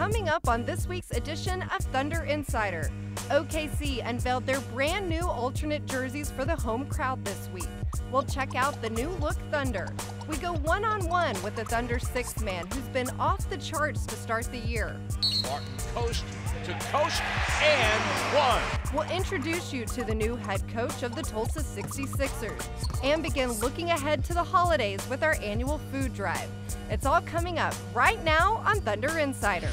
coming up on this week's edition of Thunder Insider. OKC unveiled their brand new alternate jerseys for the home crowd this week. We'll check out the new look Thunder. We go one-on-one with the Thunder's sixth man, who's been off the charts to start the year. Martin coast to coast and one. We'll introduce you to the new head coach of the Tulsa 66ers and begin looking ahead to the holidays with our annual food drive. It's all coming up right now on Thunder Insider.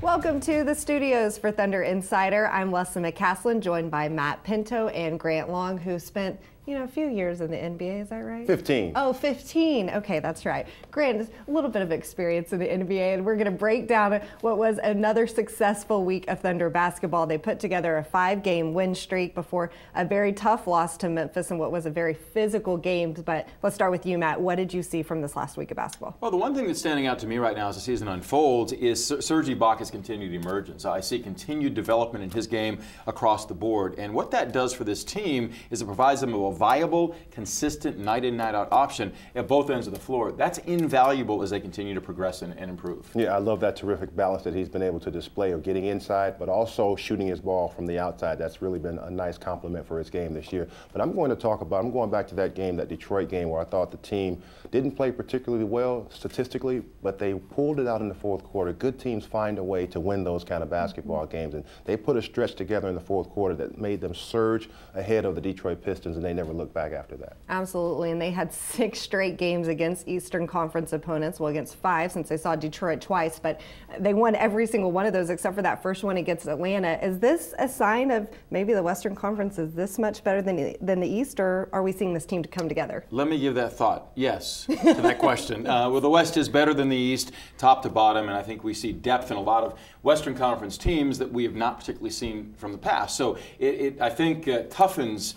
Welcome to the studios for Thunder Insider. I'm Leslie McCaslin, joined by Matt Pinto and Grant Long, who spent a few years in the NBA, is that right? 15. Oh, 15. Okay, that's right. Grant has a little bit of experience in the NBA, and we're going to break down what was another successful week of Thunder basketball. They put together a 5-game win streak before a very tough loss to Memphis in what was a very physical game. But let's start with you, Matt. What did you see from this last week of basketball? Well, the one thing that's standing out to me right now as the season unfolds is Serge Ibaka's continued emergence. I see continued development in his game across the board. And what that does for this team is it provides them a viable, consistent, night-in, night-out option at both ends of the floor. That's invaluable as they continue to progress and improve. Yeah, I love that terrific balance that he's been able to display of getting inside, but also shooting his ball from the outside. That's really been a nice compliment for his game this year. But I'm going back to that game, that Detroit game, where I thought the team didn't play particularly well statistically, but they pulled it out in the fourth quarter. Good teams find a way to win those kind of basketball games, and they put a stretch together in the fourth quarter that made them surge ahead of the Detroit Pistons, and they never looked back after that. Absolutely, and they had 6 straight games against Eastern Conference opponents, well, against 5 since they saw Detroit twice, but they won every single one of those except for that first one against Atlanta. Is this a sign of maybe the Western Conference is this much better than the East, or are we seeing this team to come together? Let me give that thought, yes, to that question. Well, the West is better than the East, top to bottom, and I think we see depth in a lot of Western Conference teams that we have not particularly seen from the past. So it I think, toughens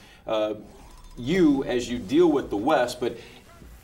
you as you deal with the West, but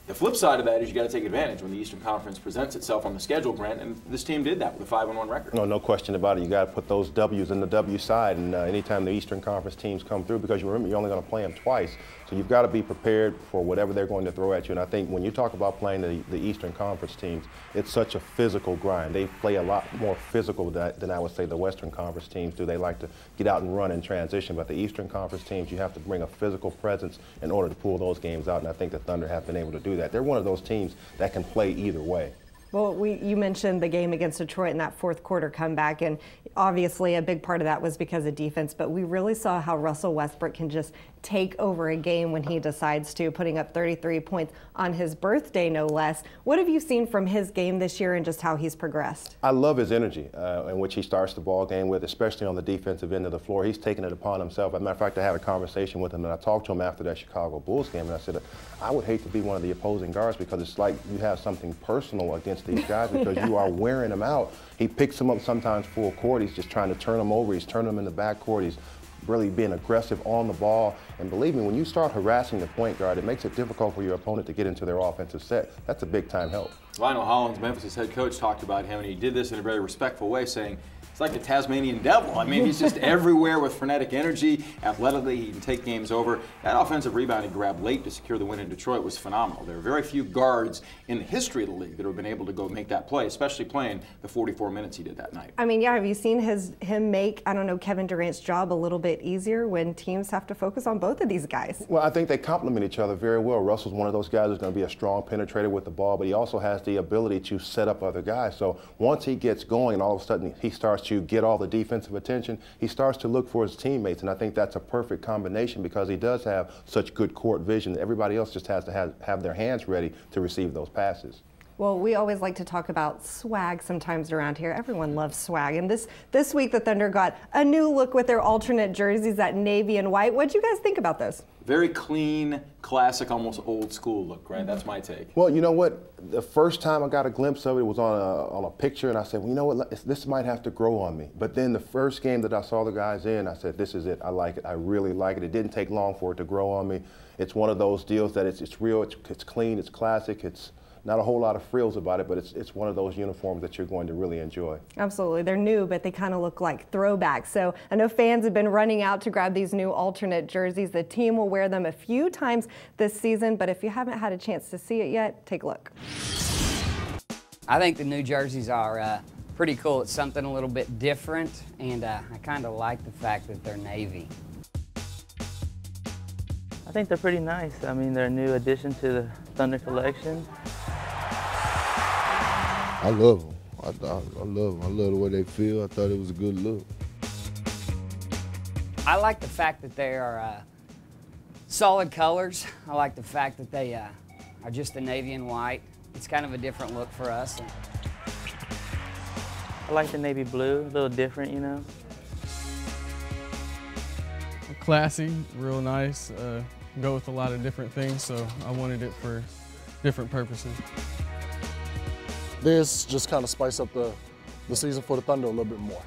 the flip side of that is you got to take advantage when the Eastern Conference presents itself on the schedule, Grant, and this team did that with a 5-1 record. No question about it. You got to put those W's in the W side, and anytime the Eastern Conference teams come through, because you remember you're only going to play them twice, so you've got to be prepared for whatever they're going to throw at you. And I think when you talk about playing the Eastern Conference teams, it's such a physical grind. They play a lot more physical than I would say the Western Conference teams do. They like to get out and run in transition, but the Eastern Conference teams, you have to bring a physical presence in order to pull those games out, and I think the Thunder have been able to do that. They're one of those teams that can play either way. Well, you mentioned the game against Detroit in that fourth quarter comeback, and obviously a big part of that was because of defense, but we really saw how Russell Westbrook can just take over a game when he decides to, putting up 33 points on his birthday, no less. What have you seen from his game this year and just how he's progressed? I love his energy in which he starts the ball game with, especially on the defensive end of the floor. He's taken it upon himself. As a matter of fact, I had a conversation with him, and I talked to him after that Chicago Bulls game, and I said, I would hate to be one of the opposing guards because it's like you have something personal against these guys because you are wearing them out. He picks them up sometimes full court. He's just trying to turn them over. He's turning them in the backcourt. He's really being aggressive on the ball. And believe me, when you start harassing the point guard, it makes it difficult for your opponent to get into their offensive set. That's a big-time help. Lionel Hollins, Memphis' head coach, talked about him, and he did this in a very respectful way, saying, it's like the Tasmanian devil. I mean, he's just everywhere with frenetic energy. Athletically, he can take games over. That offensive rebound he grabbed late to secure the win in Detroit was phenomenal. There are very few guards in the history of the league that have been able to go make that play, especially playing the 44 minutes he did that night. I mean, yeah, have you seen him make, I don't know, Kevin Durant's job a little bit easier when teams have to focus on both of these guys? Well, I think they complement each other very well. Russell's one of those guys who's going to be a strong penetrator with the ball, but he also has the ability to set up other guys. So once he gets going and all of a sudden he starts to get all the defensive attention, he starts to look for his teammates, and I think that's a perfect combination because he does have such good court vision. Everybody else just has to have their hands ready to receive those passes. Well, we always like to talk about swag sometimes around here. Everyone loves swag. And this week, the Thunder got a new look with their alternate jerseys, that navy and white. What do you guys think about those? Very clean, classic, almost old school look, right? That's my take. Well, you know what? The first time I got a glimpse of it was on a picture, and I said, well, you know what? This might have to grow on me. But then the first game that I saw the guys in, I said, this is it. I like it. I really like it. It didn't take long for it to grow on me. It's one of those deals that it's real, it's clean, it's classic, it's not a whole lot of frills about it, but it's one of those uniforms that you're going to really enjoy. Absolutely. They're new, but they kind of look like throwbacks. So I know fans have been running out to grab these new alternate jerseys. The team will wear them a few times this season, but if you haven't had a chance to see it yet, take a look. I think the new jerseys are pretty cool. It's something a little bit different, and I kind of like the fact that they're navy. I think they're pretty nice. I mean, they're a new addition to the Thunder collection. I love them. I love them. I love the way they feel. I thought it was a good look. I like the fact that they are solid colors. I like the fact that they are just the navy and white. It's kind of a different look for us. I like the navy blue, a little different, you know. Classy, real nice, go with a lot of different things, so I wanted it for different purposes. This just kind of spice up the season for the Thunder a little bit more.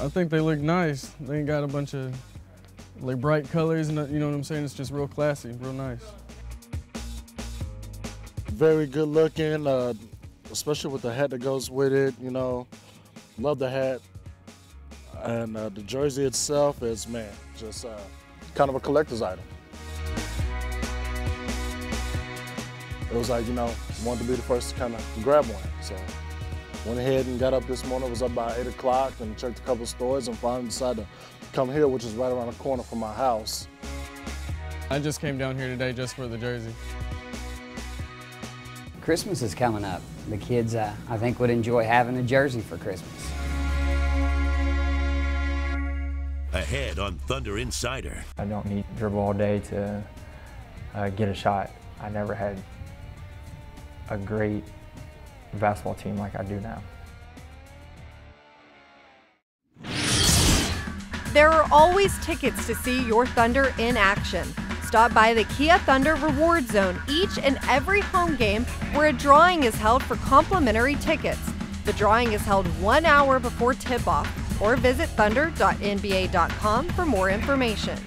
I think they look nice. They ain't got a bunch of like bright colors, and you know what I'm saying? It's just real classy, real nice. Very good looking, especially with the hat that goes with it, you know. Love the hat. And the jersey itself is, man, just kind of a collector's item. It was like, you know, wanted to be the first to kind of grab one. So went ahead and got up this morning, was up by 8 o'clock and checked a couple of stores and finally decided to come here, which is right around the corner from my house. I just came down here today just for the jersey. Christmas is coming up. The kids, I think, would enjoy having a jersey for Christmas. Ahead on Thunder Insider. I don't need to dribble all day to get a shot. I never had a great basketball team like I do now. There are always tickets to see your Thunder in action. Stop by the Kia Thunder Reward Zone each and every home game where a drawing is held for complimentary tickets. The drawing is held 1 hour before tip-off, or visit thunder.nba.com for more information.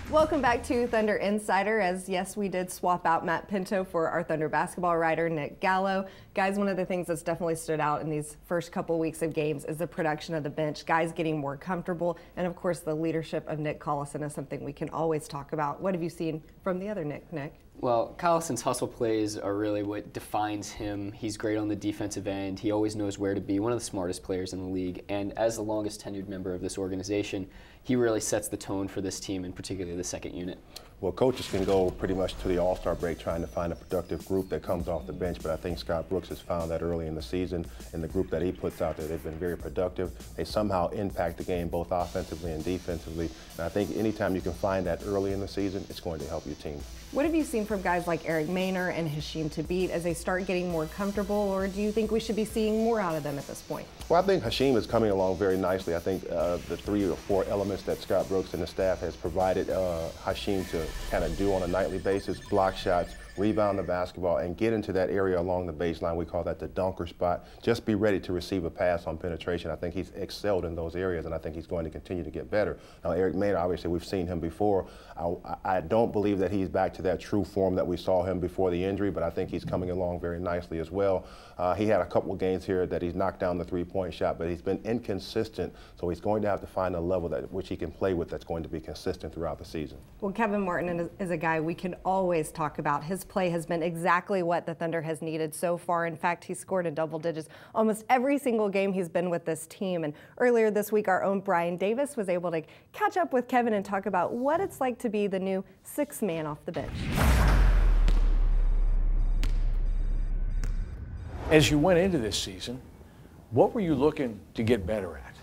Welcome back to Thunder Insider, as yes, we did swap out Matt Pinto for our Thunder basketball writer, Nick Gallo. Guys, one of the things that's definitely stood out in these first couple weeks of games is the production of the bench, guys getting more comfortable, and of course the leadership of Nick Collison is something we can always talk about. What have you seen from the other Nick? Well, Collison's hustle plays are really what defines him. He's great on the defensive end. He always knows where to be, one of the smartest players in the league. And as the longest tenured member of this organization, he really sets the tone for this team, and particularly the second unit. Well, coaches can go pretty much to the All-Star break trying to find a productive group that comes off the bench, but I think Scott Brooks has found that early in the season, in the group that he puts out there, they've been very productive. They somehow impact the game both offensively and defensively, and I think anytime you can find that early in the season, it's going to help your team. What have you seen from guys like Eric Maynor and Hashim Thabit as they start getting more comfortable, or do you think we should be seeing more out of them at this point? Well, I think Hashim is coming along very nicely. I think the 3 or 4 elements that Scott Brooks and the staff has provided Hashim to kind of do on a nightly basis, block shots, rebound the basketball, and get into that area along the baseline. We call that the dunker spot. Just be ready to receive a pass on penetration. I think he's excelled in those areas, and I think he's going to continue to get better. Now, Eric Maynor, obviously, we've seen him before. I don't believe that he's back to that true form that we saw him before the injury, but I think he's coming along very nicely as well. He had a couple of games here that he's knocked down the three-point shot, but he's been inconsistent, so he's going to have to find a level that which he can play with that's going to be consistent throughout the season. Well, Kevin Martin is a guy we can always talk about. His play has been exactly what the Thunder has needed so far. In fact, he's scored in double digits almost every single game he's been with this team. And earlier this week, our own Brian Davis was able to catch up with Kevin and talk about what it's like to be the new sixth man off the bench. As you went into this season, what were you looking to get better at?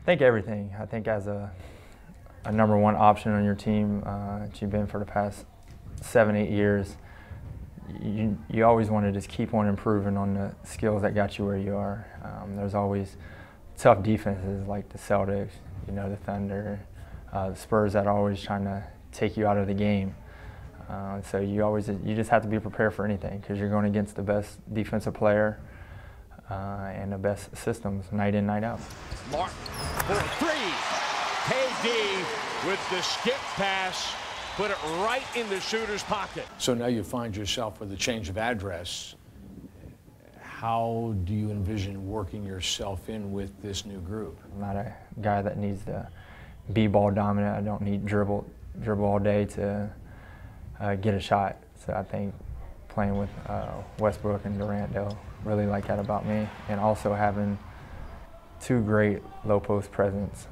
I think everything. I think as a number one option on your team that you've been for the past 7-8 years, you always want to just keep on improving on the skills that got you where you are. There's always tough defenses like the Celtics, the Thunder, the Spurs that are always trying to take you out of the game. So you just have to be prepared for anything because you're going against the best defensive player and the best systems night in, night out. Martin for three. KD with the skip pass put it right in the shooter's pocket. So now you find yourself with a change of address. How do you envision working yourself in with this new group? I'm not a guy that needs to be ball dominant. I don't need dribble all day to get a shot. So I think playing with Westbrook and Durant, they'll really like that about me. And also having two great low post presence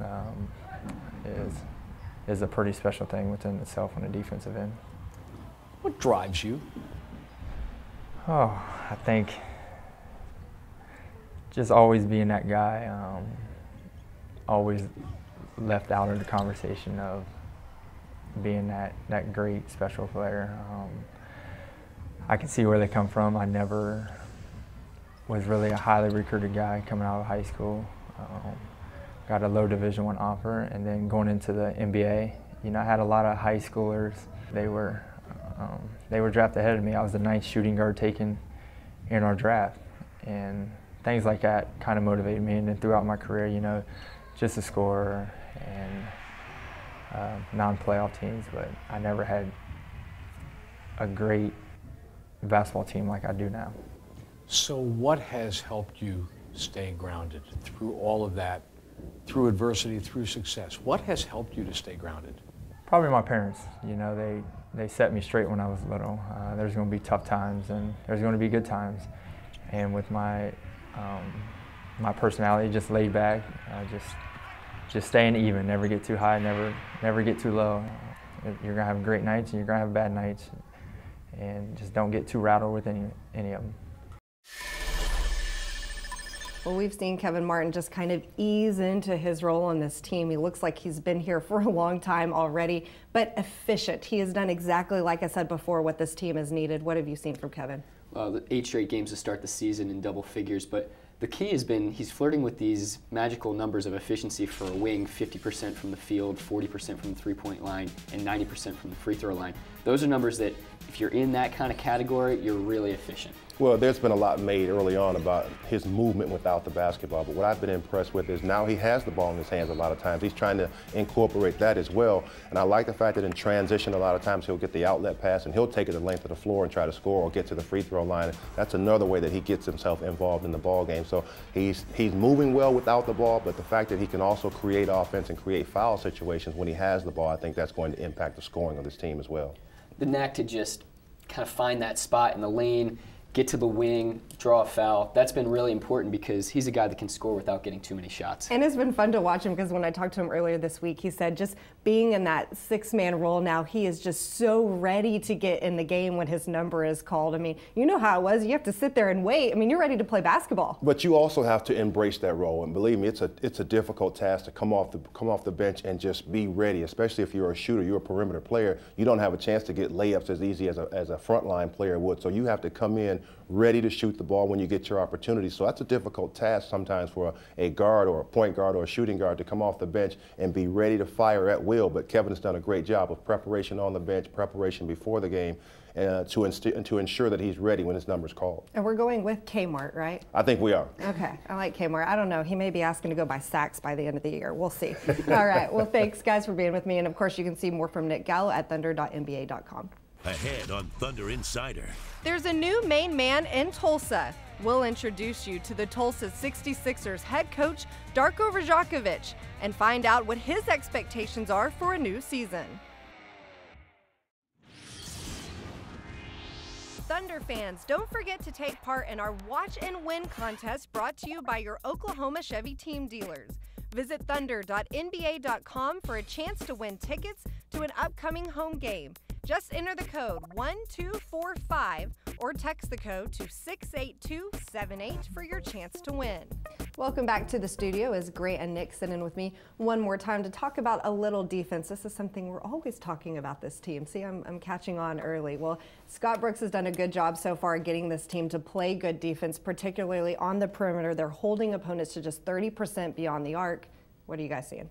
is a pretty special thing within itself on the defensive end. What drives you? Oh, I think just always being that guy, always left out of the conversation of being that great special player. I can see where they come from. I never was really a highly recruited guy coming out of high school. Got a low Division I offer, and then going into the NBA, you know, I had a lot of high schoolers. They were drafted ahead of me. I was the 9th shooting guard taken in our draft, and things like that kind of motivated me. And then throughout my career, you know, just a scorer and non-playoff teams, but I never had a great basketball team like I do now. So what has helped you stay grounded through all of that, through adversity, through success? What has helped you to stay grounded? Probably my parents. You know, they set me straight when I was little. There's going to be tough times and there's going to be good times. And with my my personality, just laid back, just staying even, never get too high, never get too low. You're going to have great nights and you're going to have bad nights. And just don't get too rattled with any of them. Well, we've seen Kevin Martin just kind of ease into his role on this team. He looks like he's been here for a long time already, but efficient. He has done exactly, like I said before, what this team has needed. What have you seen from Kevin? Well, 8 straight games to start the season in double figures, but the key has been he's flirting with these magical numbers of efficiency for a wing, 50% from the field, 40% from the three-point line, and 90% from the free throw line. Those are numbers that, if you're in that kind of category, you're really efficient. Well, there's been a lot made early on about his movement without the basketball, but what I've been impressed with is now he has the ball in his hands a lot of times. He's trying to incorporate that as well, and I like the fact that in transition a lot of times he'll get the outlet pass and he'll take it the length of the floor and try to score or get to the free throw line. That's another way that he gets himself involved in the ball game. So he's moving well without the ball, but the fact that he can also create offense and create foul situations when he has the ball, I think that's going to impact the scoring of this team as well. The knack to just kind of find that spot in the lane, get to the wing, draw a foul. That's been really important because he's a guy that can score without getting too many shots. And it's been fun to watch him because when I talked to him earlier this week, he said just being in that 6-man role now, he is just so ready to get in the game when his number is called. I mean, you know how it was. You have to sit there and wait. I mean, you're ready to play basketball. But you also have to embrace that role, and believe me, it's a difficult task to come off the bench and just be ready, especially if you're a shooter, you're a perimeter player. You don't have a chance to get layups as easy as a frontline player would. So you have to come in ready to shoot the ball when you get your opportunity. So that's a difficult task sometimes for a guard or a point guard or a shooting guard to come off the bench and be ready to fire at will. But Kevin has done a great job of preparation on the bench, preparation before the game, to ensure that he's ready when his number's called. And we're going with Kmart, right? I think we are. Okay, I like Kmart. I don't know. He may be asking to go by sacks by the end of the year. We'll see. All right. Well, thanks, guys, for being with me. And, of course, you can see more from Nick Gallo at thunder.nba.com. Ahead on Thunder Insider. There's a new main man in Tulsa. We'll introduce you to the Tulsa 66ers head coach, Darko Rajakovic, and find out what his expectations are for a new season. Thunder fans, don't forget to take part in our Watch and Win contest brought to you by your Oklahoma Chevy team dealers. Visit thunder.nba.com for a chance to win tickets to an upcoming home game. Just enter the code 1245 or text the code to 68278 for your chance to win. Welcome back to the studio as Grant and Nick sit in with me one more time to talk about a little defense. This is something we're always talking about this team. See, I'm catching on early. Well, Scott Brooks has done a good job so far getting this team to play good defense, particularly on the perimeter. They're holding opponents to just 30% beyond the arc. What are you guys seeing?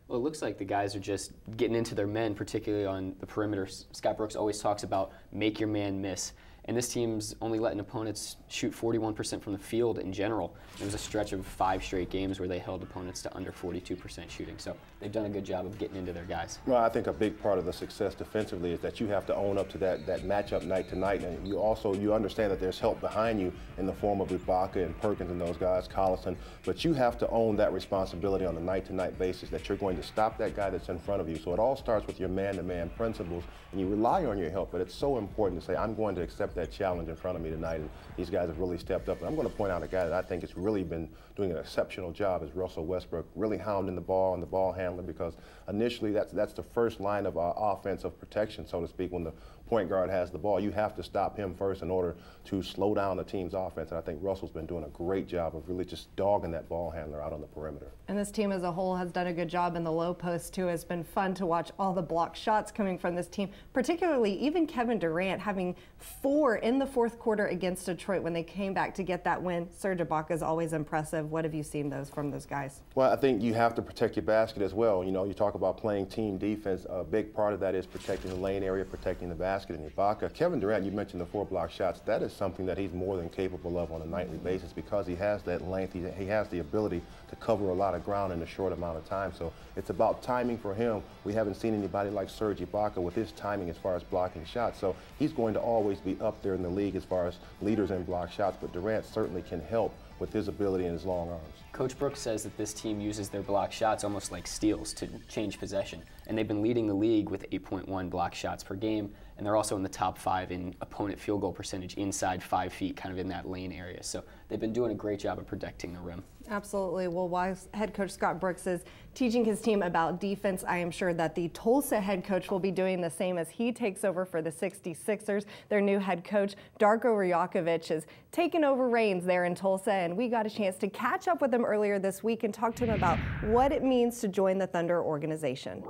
Well, it looks like the guys are just getting into their men, particularly on the perimeter. Scott Brooks always talks about make your man miss. And this team's only letting opponents shoot 41% from the field in general. There was a stretch of 5 straight games where they held opponents to under 42% shooting. So they've done a good job of getting into their guys. Well, I think a big part of the success defensively is that you have to own up to that matchup night to night, and you understand that there's help behind you in the form of Ibaka and Perkins and those guys, Collison, but you have to own that responsibility on a night-to-night basis that you're going to stop that guy that's in front of you. So it all starts with your man-to-man principles, and you rely on your help, but it's so important to say, I'm going to accept that challenge in front of me tonight, and these guys have really stepped up. And I'm going to point out a guy that I think has really been doing an exceptional job is Russell Westbrook, really hounding the ball and the ball handler, because initially that's the first line of offense of protection, so to speak. When the point guard has the ball, you have to stop him first in order to slow down the team's offense, and I think Russell's been doing a great job of really just dogging that ball handler out on the perimeter. And this team as a whole has done a good job in the low post too. It's been fun to watch all the block shots coming from this team, particularly even Kevin Durant having 4 in the fourth quarter against Detroit when they came back to get that win. Serge Ibaka is always impressive. What have you seen from those guys? Well, I think you have to protect your basket as well. You know, you talk about playing team defense. A big part of that is protecting the lane area, protecting the basket. And Ibaka, Kevin Durant, you mentioned the 4 block shots. That is something that he's more than capable of on a nightly basis because he has that length. He has the ability to cover a lot of ground in a short amount of time. So it's about timing for him. We haven't seen anybody like Serge Ibaka with his timing as far as blocking shots. So he's going to always be up there in the league as far as leaders in block shots. But Durant certainly can help with his ability and his long arms. Coach Brooks says that this team uses their block shots almost like steals to change possession. And they've been leading the league with 8.1 block shots per game. And they're also in the top 5 in opponent field goal percentage inside 5 feet, kind of in that lane area. So they've been doing a great job of protecting the rim. Absolutely. Well, while head coach Scott Brooks is teaching his team about defense, I am sure that the Tulsa head coach will be doing the same as he takes over for the 66ers. Their new head coach, Darko Rajakovic, has taken over reins there in Tulsa, and we got a chance to catch up with him earlier this week and talk to him about what it means to join the Thunder organization.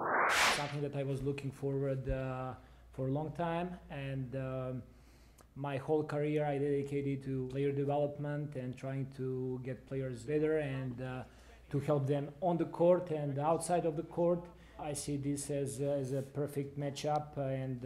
Something that I was looking forward for a long time, and my whole career I dedicated to player development and trying to get players better and to help them on the court and outside of the court. I see this as a perfect matchup and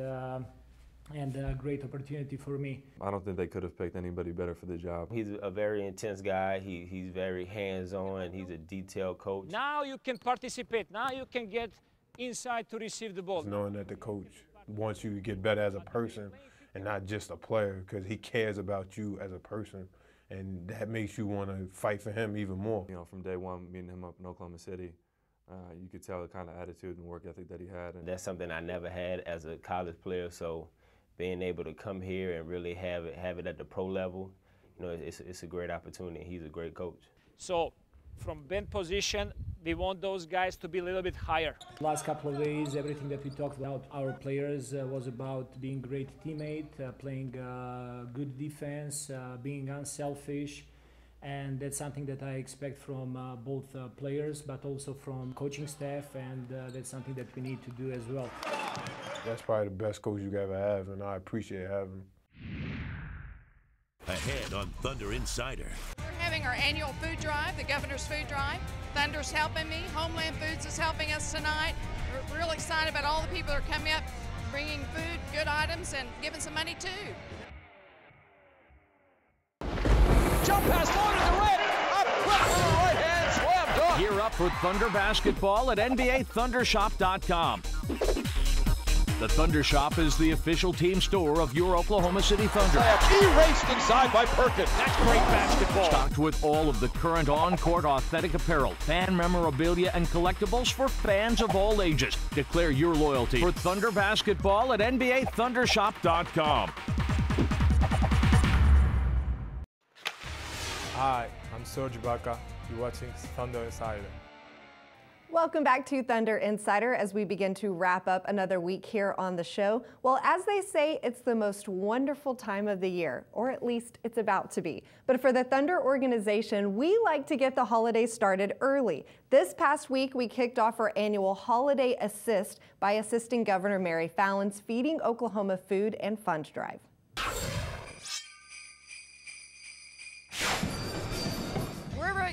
a great opportunity for me. I don't think they could have picked anybody better for the job. He's a very intense guy. He's very hands-on. He's a detailed coach. Now you can participate. Now you can get inside to receive the ball. Knowing that the coach wants you to get better as a person and not just a player, because he cares about you as a person, and that makes you want to fight for him even more. You know, from day one, meeting him up in Oklahoma City, you could tell the kind of attitude and work ethic that he had. And that's something I never had as a college player, so being able to come here and really have it at the pro level, you know, it's a great opportunity. He's a great coach. So from bench position, we want those guys to be a little bit higher. Last couple of days, everything that we talked about our players was about being great teammate, playing good defense, being unselfish, and that's something that I expect from both players, but also from coaching staff, and that's something that we need to do as well. That's probably the best coach you could ever have, and I appreciate having him. Ahead on Thunder Insider. We're having our annual food drive, the Governor's Food Drive. Thunder's helping me. Homeland Foods is helping us tonight. We're real excited about all the people that are coming up, bringing food, good items, and giving some money too. Jump pass, low to the red, up quick for the right hand, slam dunk. Gear up for Thunder basketball at NBAThundershop.com. The Thunder Shop is the official team store of your Oklahoma City Thunder. Erased inside by Perkins. That's great basketball. Stocked with all of the current on-court authentic apparel, fan memorabilia, and collectibles for fans of all ages. Declare your loyalty for Thunder basketball at NBAThundershop.com. Hi, I'm Serge Ibaka. You're watching Thunder Insider. Welcome back to Thunder Insider as we begin to wrap up another week here on the show. Well, as they say, it's the most wonderful time of the year, or at least it's about to be. But for the Thunder organization, we like to get the holidays started early. This past week, we kicked off our annual Holiday Assist by assisting Governor Mary Fallon's Feeding Oklahoma Food and Fund Drive.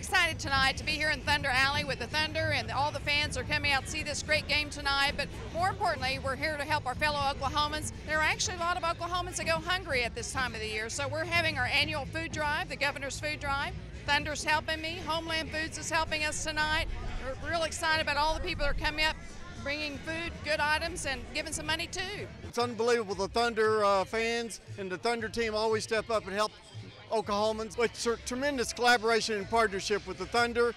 excited tonight to be here in Thunder Alley with the Thunder, and all the fans are coming out to see this great game tonight. But more importantly, we're here to help our fellow Oklahomans. There are actually a lot of Oklahomans that go hungry at this time of the year, so we're having our annual food drive, the Governor's Food Drive. Thunder's helping me. Homeland Foods is helping us tonight. We're real excited about all the people that are coming up, bringing food, good items, and giving some money too. It's unbelievable. The Thunder fans and the Thunder team always step up and help Oklahomans. It's a tremendous collaboration and partnership with the Thunder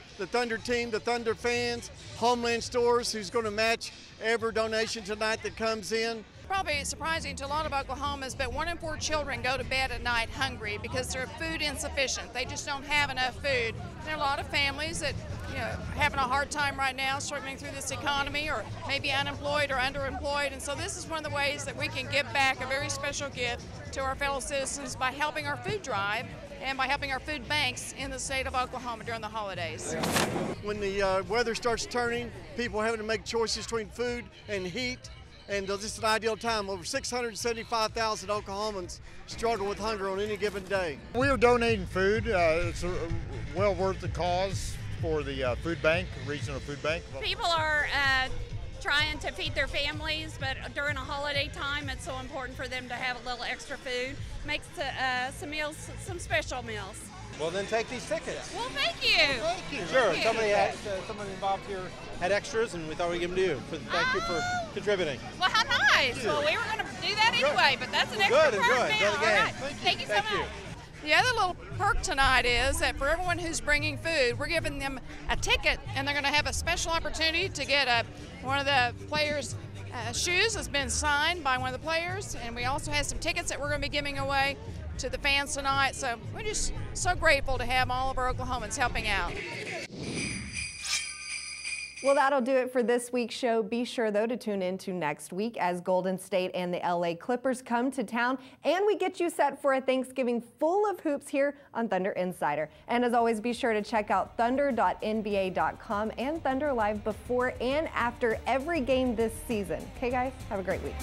team, the Thunder fans, Homeland Stores, who's going to match every donation tonight that comes in. Probably surprising to a lot of Oklahomans, but 1 in 4 children go to bed at night hungry because they're food insufficient. They just don't have enough food. There are a lot of families that having a hard time right now, struggling through this economy, or maybe unemployed or underemployed. And so this is one of the ways that we can give back a very special gift to our fellow citizens by helping our food drive and by helping our food banks in the state of Oklahoma during the holidays. When the weather starts turning, people are having to make choices between food and heat. And this is an ideal time. Over 675,000 Oklahomans struggle with hunger on any given day. We are donating food. It's well worth the cause for the food bank, regional food bank. People are trying to feed their families, but during a holiday time, it's so important for them to have a little extra food. Makes some meals, some special meals. Well, then take these tickets. Well, thank you. Well, thank you. Sure. Thank you. Someone involved here had extras, and we thought we'd give them to you. Thank you for contributing. Well, how nice. Well, we were going to do that anyway, but that's an extra Good, perk enjoy. now. Enjoy the game. All right. Thank you so much. The other little perk tonight is that for everyone who's bringing food, we're giving them a ticket, and they're going to have a special opportunity to get one of the players' shoes that's been signed by one of the players, and we also have some tickets that we're going to be giving away to the fans tonight. So we're just so grateful to have all of our Oklahomans helping out. Well, that'll do it for this week's show. Be sure, though, to tune in to next week as Golden State and the LA Clippers come to town, and we get you set for a Thanksgiving full of hoops here on Thunder Insider. And as always, be sure to check out thunder.nba.com and Thunder Live before and after every game this season. Okay, guys? Have a great week.